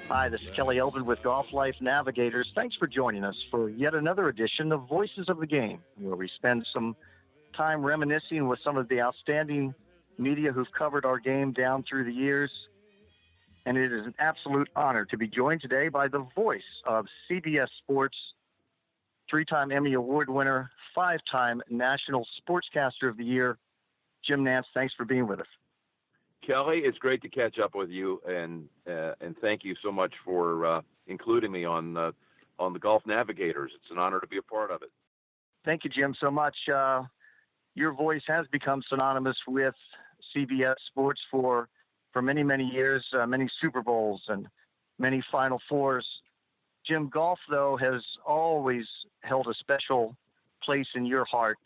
Hi, this is Kelly Elvin with Golf Life Navigators. Thanks for joining us for yet another edition of Voices of the Game, where we spend some time reminiscing with some of the outstanding media who've covered our game down through the years. And it is an absolute honor to be joined today by the voice of CBS Sports, three-time Emmy Award winner, five-time National Sportscaster of the Year, Jim Nantz. Thanks for being with us. Kelly, it's great to catch up with you, and thank you so much for including me on the Golf Navigators. It's an honor to be a part of it. Thank you, Jim, so much. Your voice has become synonymous with CBS Sports for many, many years, many Super Bowls and many Final Fours. Jim, golf, though, has always held a special place in your heart,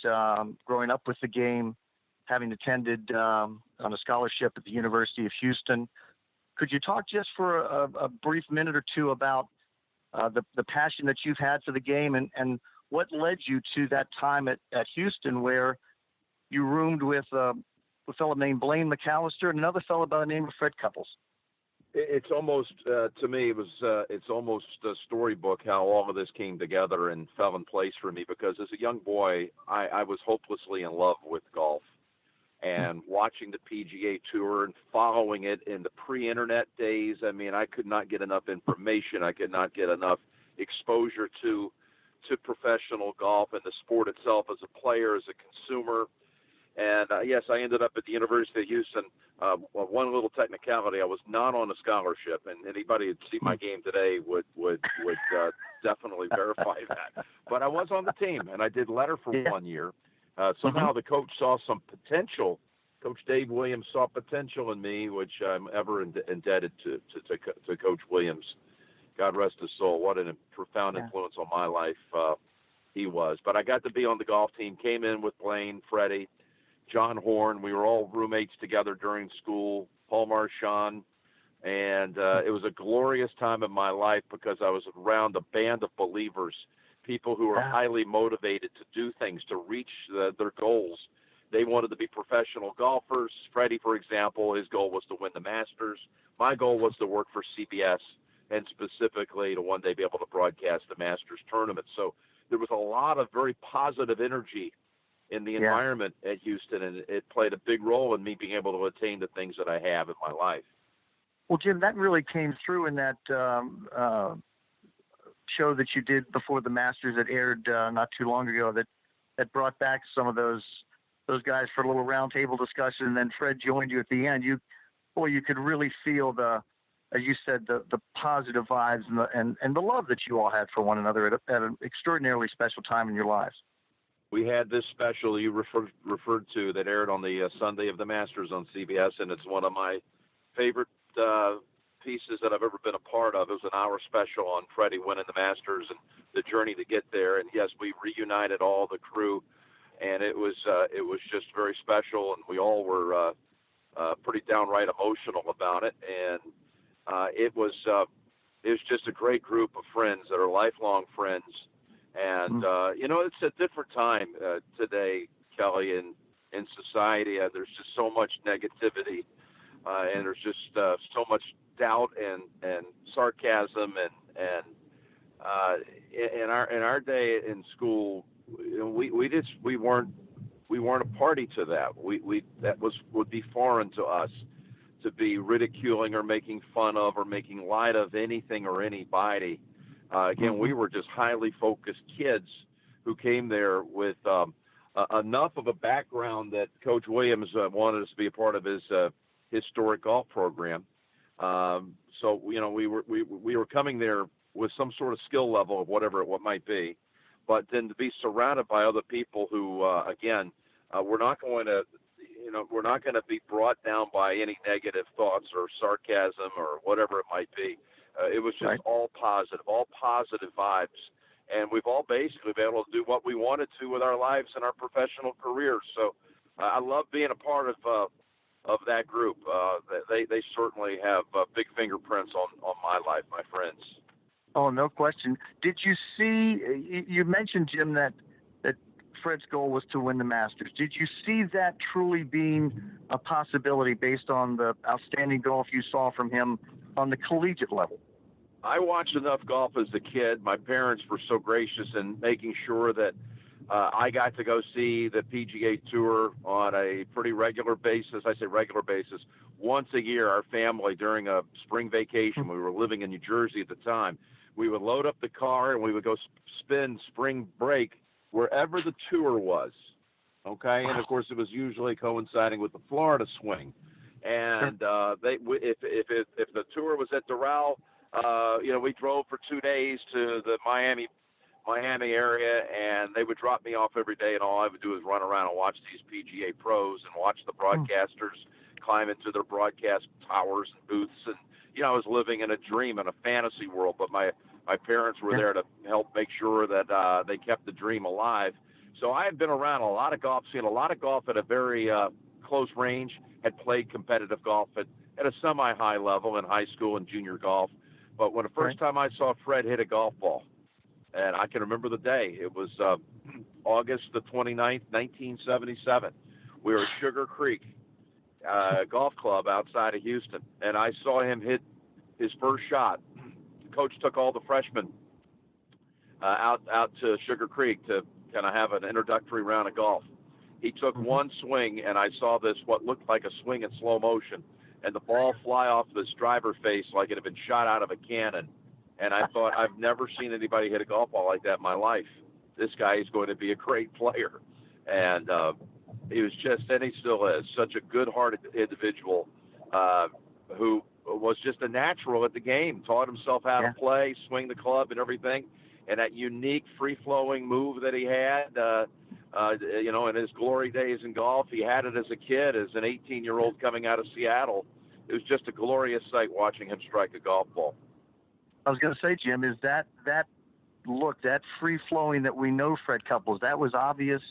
growing up with the game, having attended on a scholarship at the University of Houston. Could you talk just for a brief minute or two about the passion that you've had for the game and what led you to that time at Houston, where you roomed with a fellow named Blaine McAllister and another fellow by the name of Fred Couples? It's almost, to me, it's almost a storybook how all of this came together and fell in place for me, because as a young boy, I was hopelessly in love with golf. And watching the PGA Tour and following it in the pre-internet days, I mean, I could not get enough information. I could not get enough exposure to professional golf and the sport itself as a player, as a consumer. And yes, I ended up at the University of Houston. One little technicality: I was not on a scholarship, and anybody who'd see my game today would definitely verify that. But I was on the team, and I did letter for 1 year. Somehow the coach saw some potential. Coach Dave Williams saw potential in me, which I'm ever indebted to Coach Williams. God rest his soul. What a profound influence on my life he was. But I got to be on the golf team, came in with Blaine, Freddie, John Horn. We were all roommates together during school, Paul Marchand. And it was a glorious time in my life because I was around a band of believers, people who are highly motivated to do things, to reach their goals. They wanted to be professional golfers. Freddie, for example, his goal was to win the Masters. My goal was to work for CBS and specifically to one day be able to broadcast the Masters tournament. So there was a lot of very positive energy in the environment at Houston, and it played a big role in me being able to attain the things that I have in my life. Well, Jim, that really came through in that show that you did before the Masters that aired not too long ago that brought back some of those guys for a little roundtable discussion, and then Fred joined you at the end. You could really feel as you said, the positive vibes and the love that you all had for one another at an extraordinarily special time in your lives. We had this special you referred to that aired on the Sunday of the Masters on CBS, and it's one of my favorite pieces that I've ever been a part of. It was an hour special on Freddie winning the Masters and the journey to get there. And yes, we reunited all the crew, and it was just very special, and we all were pretty downright emotional about it. And it was just a great group of friends that are lifelong friends. And it's a different time today, Kelly, in society. There's just so much negativity, and there's just so much doubt and sarcasm and in our day in school, we weren't a party to that. Would be foreign to us to be ridiculing or making fun of or making light of anything or anybody. Again, we were just highly focused kids who came there with enough of a background that Coach Williams wanted us to be a part of his historic golf program. So we were coming there with some sort of skill level of whatever it might be, but then to be surrounded by other people who, again, we're not going to be brought down by any negative thoughts or sarcasm or whatever it might be. It was just all positive vibes. And we've all basically been able to do what we wanted to with our lives and our professional careers. So I love being a part of that group. They certainly have big fingerprints on my life, my friends. Oh, no question. Did you see, you mentioned, Jim, that Fred's goal was to win the Masters. Did you see that truly being a possibility based on the outstanding golf you saw from him on the collegiate level? I watched enough golf as a kid. My parents were so gracious in making sure that I got to go see the PGA Tour on a pretty regular basis. I say regular basis. Once a year, our family, during a spring vacation, we were living in New Jersey at the time, we would load up the car and we would go spend spring break wherever the tour was. Okay, and of course it was usually coinciding with the Florida swing. And if the tour was at Doral, we drove for 2 days to the Miami area, and they would drop me off every day, and all I would do is run around and watch these PGA pros and watch the broadcasters climb into their broadcast towers and booths. And I was living in a dream, in a fantasy world, but my parents were there to help make sure that they kept the dream alive. So I had been around a lot of golf, seen a lot of golf at a very close range, had played competitive golf at a semi-high level in high school and junior golf. But when the first time I saw Fred hit a golf ball, and I can remember the day, it was August the 29th, 1977. We were at Sugar Creek Golf Club outside of Houston, and I saw him hit his first shot. The coach took all the freshmen out to Sugar Creek to kind of have an introductory round of golf. He took one swing, and I saw what looked like a swing in slow motion, and the ball fly off this driver face like it had been shot out of a cannon. And I thought, I've never seen anybody hit a golf ball like that in my life. This guy is going to be a great player. And he was and he still is, such a good-hearted individual who was just a natural at the game, taught himself how to play, swing the club and everything. And that unique free-flowing move that he had, in his glory days in golf, he had it as a kid, as an 18-year-old coming out of Seattle. It was just a glorious sight watching him strike a golf ball. I was going to say, Jim, is that look, that free-flowing that we know Fred Couples, that was obvious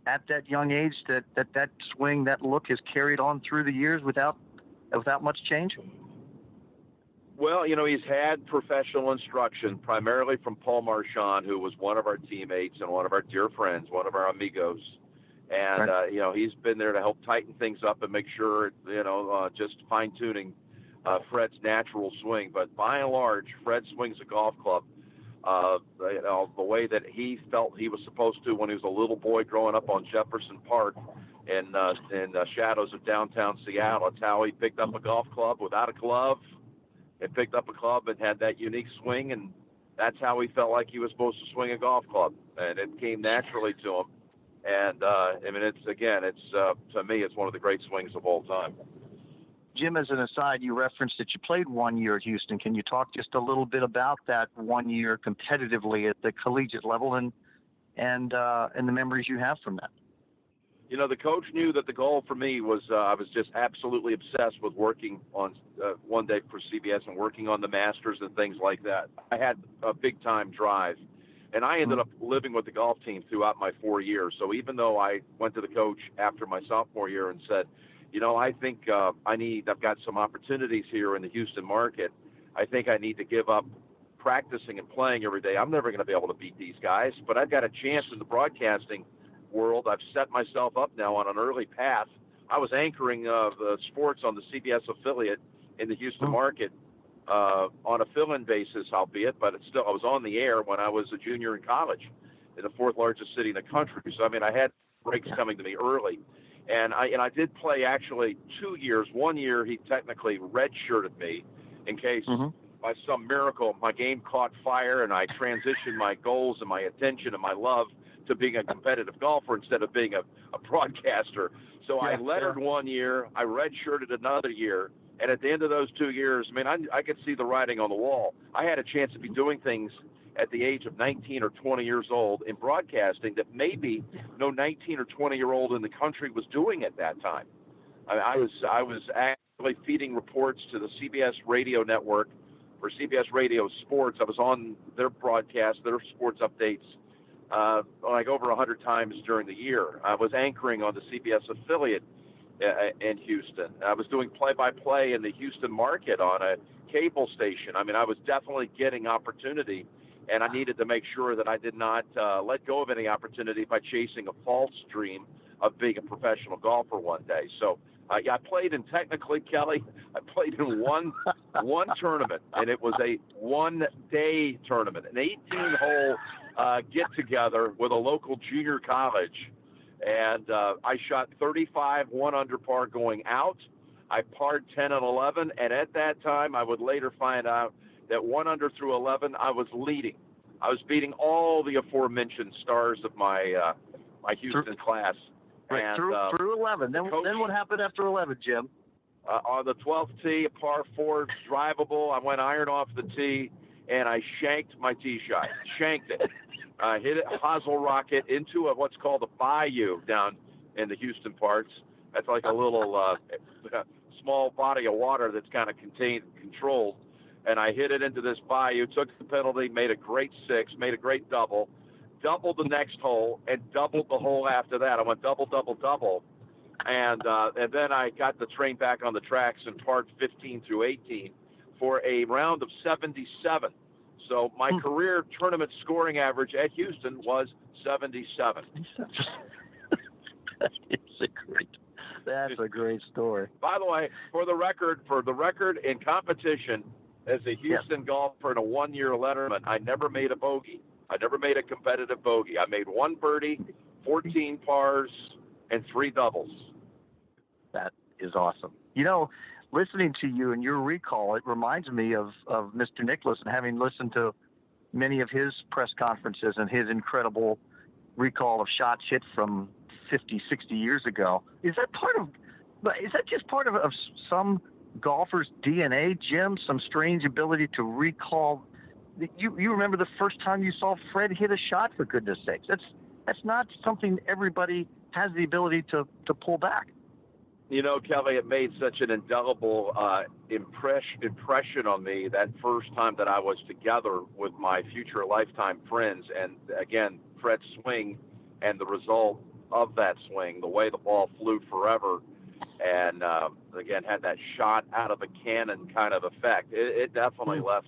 at that young age, that swing, that look has carried on through the years without much change? Well, he's had professional instruction, primarily from Paul Marchand, who was one of our teammates and one of our dear friends, one of our amigos. And, he's been there to help tighten things up and make sure, just fine-tuning Fred's natural swing. But by and large, Fred swings a golf club the way that he felt he was supposed to when he was a little boy growing up on Jefferson Park in the shadows of downtown Seattle. That's how he picked up a golf club without a glove. It picked up a club and had that unique swing, and that's how he felt like he was supposed to swing a golf club, and it came naturally to him. And to me, it's one of the great swings of all time. Jim, as an aside, you referenced that you played 1 year at Houston. Can you talk just a little bit about that 1 year competitively at the collegiate level and the memories you have from that? The coach knew that the goal for me was I was just absolutely obsessed with working on one day for CBS and working on the Masters and things like that. I had a big-time drive, and I ended up living with the golf team throughout my 4 years. So even though I went to the coach after my sophomore year and said, I think I've got some opportunities here in the Houston market. I think I need to give up practicing and playing every day. I'm never going to be able to beat these guys, but I've got a chance in the broadcasting world. I've set myself up now on an early path. I was anchoring the sports on the CBS affiliate in the Houston market on a fill-in basis, albeit, but I was on the air when I was a junior in college in the fourth largest city in the country. So, I had breaks coming to me early. And I did play actually 2 years. 1 year, he technically redshirted me in case by some miracle my game caught fire and I transitioned my goals and my attention and my love to being a competitive golfer instead of being a broadcaster. So I lettered 1 year, I redshirted another year, and at the end of those 2 years, I could see the writing on the wall. I had a chance to be doing things at the age of 19 or 20 years old in broadcasting that maybe no 19 or 20-year-old in the country was doing at that time. I was actually feeding reports to the CBS radio network for CBS Radio Sports. I was on their broadcast, their sports updates, like over 100 times during the year. I was anchoring on the CBS affiliate in Houston. I was doing play-by-play in the Houston market on a cable station. I was definitely getting opportunity, and I needed to make sure that I did not let go of any opportunity by chasing a false dream of being a professional golfer one day. So Yeah, I played in, technically, Kelly, I played in one tournament, and it was a one-day tournament, an 18-hole get-together with a local junior college. And I shot 35, 1 under par going out. I parred 10 and 11, and at that time, I would later find out that 1 under through 11, I was leading. I was beating all the aforementioned stars of my my Houston class. Right, and, through 11. Then what happened after 11, Jim? On the 12th tee, a par 4, drivable. I went iron off the tee, and I shanked my tee shot. Shanked it. Hit it, hosel rocket into what's called a bayou down in the Houston parts. That's like a little small body of water that's kind of controlled. And I hit it into this bayou, took the penalty, made a great 6, made a great doubled the next hole, and doubled the hole after that. I went double, double, double. And then I got the train back on the tracks and parred 15 through 18 for a round of 77. So my career tournament scoring average at Houston was 77. That's a great story. By the way, for the record in competition, as a Houston golfer in a one-year letterman, I never made a bogey. I never made a competitive bogey. I made 1 birdie, 14 pars, and 3 doubles. That is awesome. You know, listening to you and your recall, it reminds me of Mr. Nicklaus, and having listened to many of his press conferences and his incredible recall of shots hit from 50, 60 years ago. Is that just part of some golfer's DNA, Jim? Some strange ability to recall. You remember the first time you saw Fred hit a shot, for goodness sakes. That's not something everybody has the ability to pull back. You know, Kelly, it made such an indelible impression on me that first time that I was together with my future lifetime friends. And again, Fred's swing and the result of that swing, the way the ball flew forever, and again, had that shot out of a cannon kind of effect. It definitely left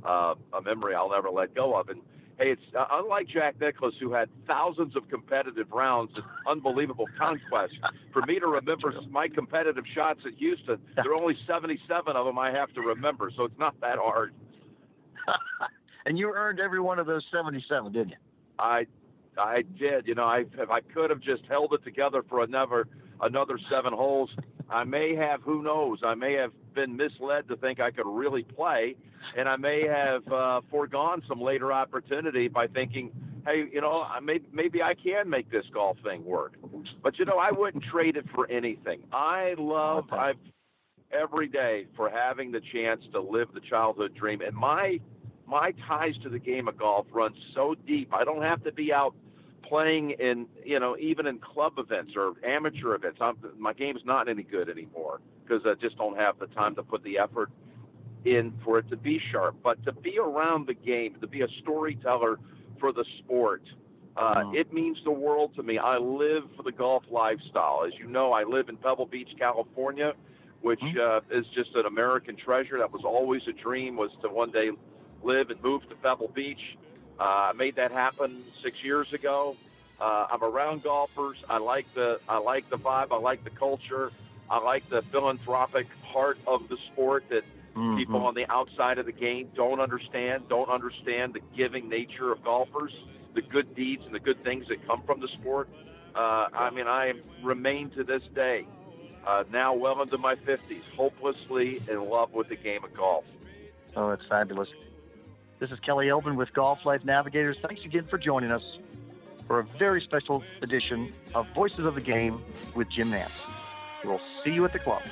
a memory I'll never let go of. And hey, it's unlike Jack Nicklaus, who had thousands of competitive rounds and unbelievable conquests. For me to remember my competitive shots at Houston, there are only 77 of them I have to remember, so it's not that hard. And you earned every one of those 77, didn't you? I did. You know, if I could have just held it together for another 7 holes, I may have, who knows, I may have been misled to think I could really play, and I may have foregone some later opportunity by thinking, hey, you know, maybe I can make this golf thing work. But, you know, I wouldn't trade it for anything. I've every day for having the chance to live the childhood dream. And my ties to the game of golf run so deep. I don't have to be out playing in, you know, even in club events or amateur events. My game's not any good anymore because I just don't have the time to put the effort in for it to be sharp. But to be around the game, to be a storyteller for the sport, it means the world to me. I live for the golf lifestyle. As you know, I live in Pebble Beach, California, which is just an American treasure. That was always a dream, was to one day live and move to Pebble Beach. I made that happen 6 years ago. I'm around golfers. I like the vibe. I like the culture. I like the philanthropic heart of the sport that people on the outside of the game don't understand the giving nature of golfers, the good deeds and the good things that come from the sport. I remain to this day, now well into my 50s, hopelessly in love with the game of golf. Oh, it's fabulous. This is Kelly Elvin with Golf Life Navigators. Thanks again for joining us for a very special edition of Voices of the Game with Jim Nantz. We'll see you at the club.